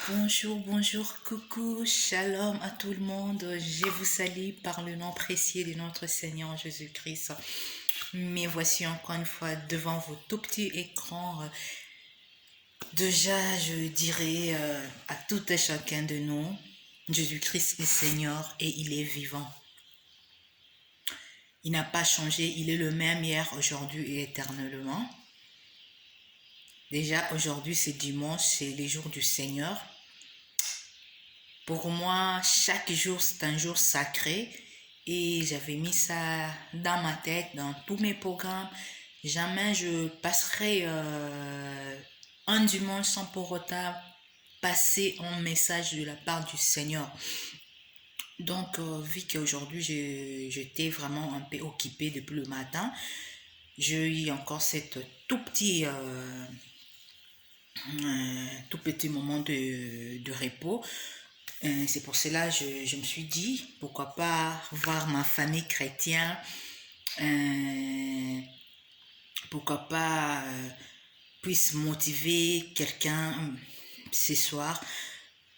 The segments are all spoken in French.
Bonjour, bonjour, coucou, shalom à tout le monde. Je vous salue par le nom précieux de notre Seigneur Jésus-Christ. Me voici encore une fois devant vos tout petits écrans. Déjà, je dirais à tout et chacun de nous, Jésus-Christ est Seigneur et il est vivant. Il n'a pas changé, il est le même hier, aujourd'hui et éternellement. Déjà, aujourd'hui, c'est dimanche, c'est les jours du Seigneur. Pour moi, chaque jour, c'est un jour sacré et j'avais mis ça dans ma tête, dans tous mes programmes. Jamais je passerai un dimanche sans pour autant passer un message de la part du Seigneur. Donc, vu qu'aujourd'hui, j'étais vraiment un peu occupée depuis le matin, j'ai eu encore cette tout petit moment de repos. C'est pour cela que je me suis dit, pourquoi pas voir ma famille chrétienne, pourquoi pas puisse motiver quelqu'un ce soir.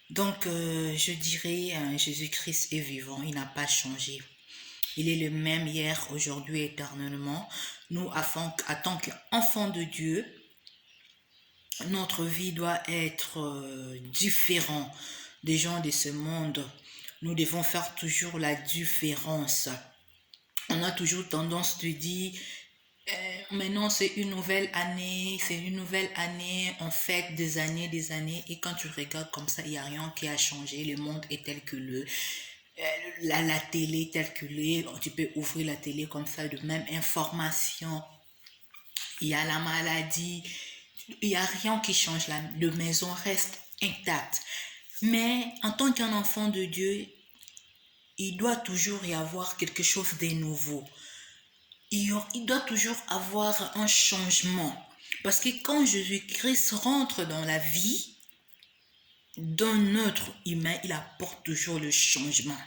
Donc, je dirais, Jésus-Christ est vivant, il n'a pas changé. Il est le même hier, aujourd'hui, éternellement. Nous, en tant qu'enfants de Dieu, notre vie doit être différente des gens de ce monde. Nous devons faire toujours la différence. On a toujours tendance de dire maintenant c'est une nouvelle année, on fête des années, et quand tu regardes comme ça, il n'y a rien qui a changé, le monde est tel que la télé telle que tu peux ouvrir la télé comme ça, de même information, il y a la maladie, il n'y a rien qui change, la maison reste intacte. Mais en tant qu'un enfant de Dieu, il doit toujours y avoir quelque chose de nouveau. Il doit toujours avoir un changement. Parce que quand Jésus-Christ rentre dans la vie d'un être humain, il apporte toujours le changement.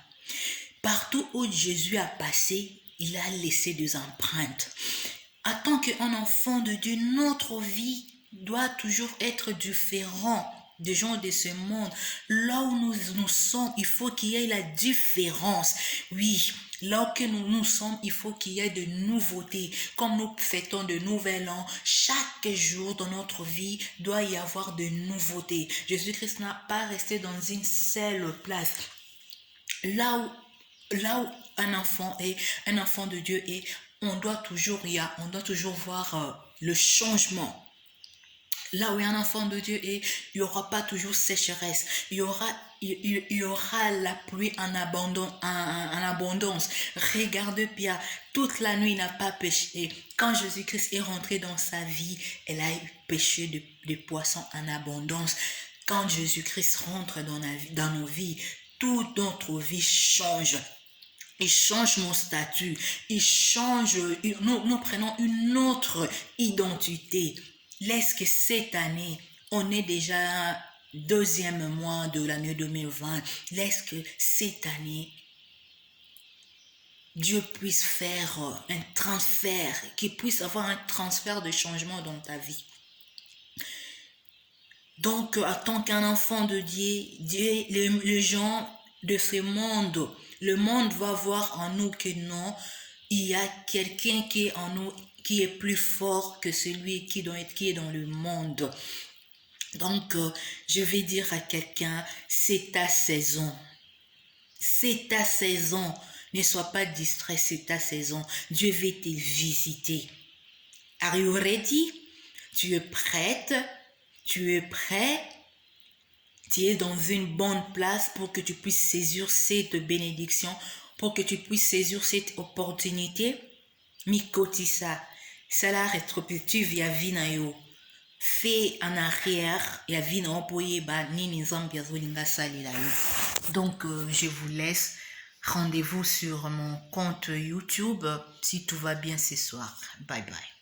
Partout où Jésus a passé, il a laissé des empreintes. En tant qu'un enfant de Dieu, notre vie doit toujours être différente des gens de ce monde. Là où nous sommes, il faut qu'il y ait la différence. Oui, là où nous sommes, il faut qu'il y ait de nouveautés. Comme nous fêtons de nouvel an, chaque jour dans notre vie doit y avoir de nouveautés. Jésus-Christ n'a pas resté dans une seule place. Là où un enfant de Dieu est, on doit toujours voir le changement. Là où un enfant de Dieu est, il n'y aura pas toujours sécheresse. Il y aura la pluie en abondance. Regarde Pierre, toute la nuit il n'a pas péché. Quand Jésus-Christ est rentré dans sa vie, elle a eu péché de poissons en abondance. Quand Jésus-Christ rentre dans nos vies, toute notre vie change. Il change mon statut. Nous prenons une autre identité. Laisse que cette année, on est déjà deuxième mois de l'année 2020. Laisse que cette année, Dieu puisse faire un transfert, qu'il puisse avoir un transfert de changement dans ta vie. Donc, en tant qu'un enfant de Dieu, les gens de ce monde, le monde va voir en nous que non, il y a quelqu'un qui est en nous, qui est plus fort que celui qui est dans le monde. Donc, je vais dire à quelqu'un, c'est ta saison. C'est ta saison. Ne sois pas distrait, c'est ta saison. Dieu veut te visiter. Are you ready? Tu es prête? Tu es prêt? Tu es dans une bonne place pour que tu puisses saisir cette bénédiction, pour que tu puisses saisir cette opportunité. Mikotisa, cela rétrospective via vinayo. Fais en arrière, ya vina opoye ba nini zambia zolinga salila yo. Donc je vous laisse. Rendez-vous sur mon compte YouTube si tout va bien ce soir. Bye bye.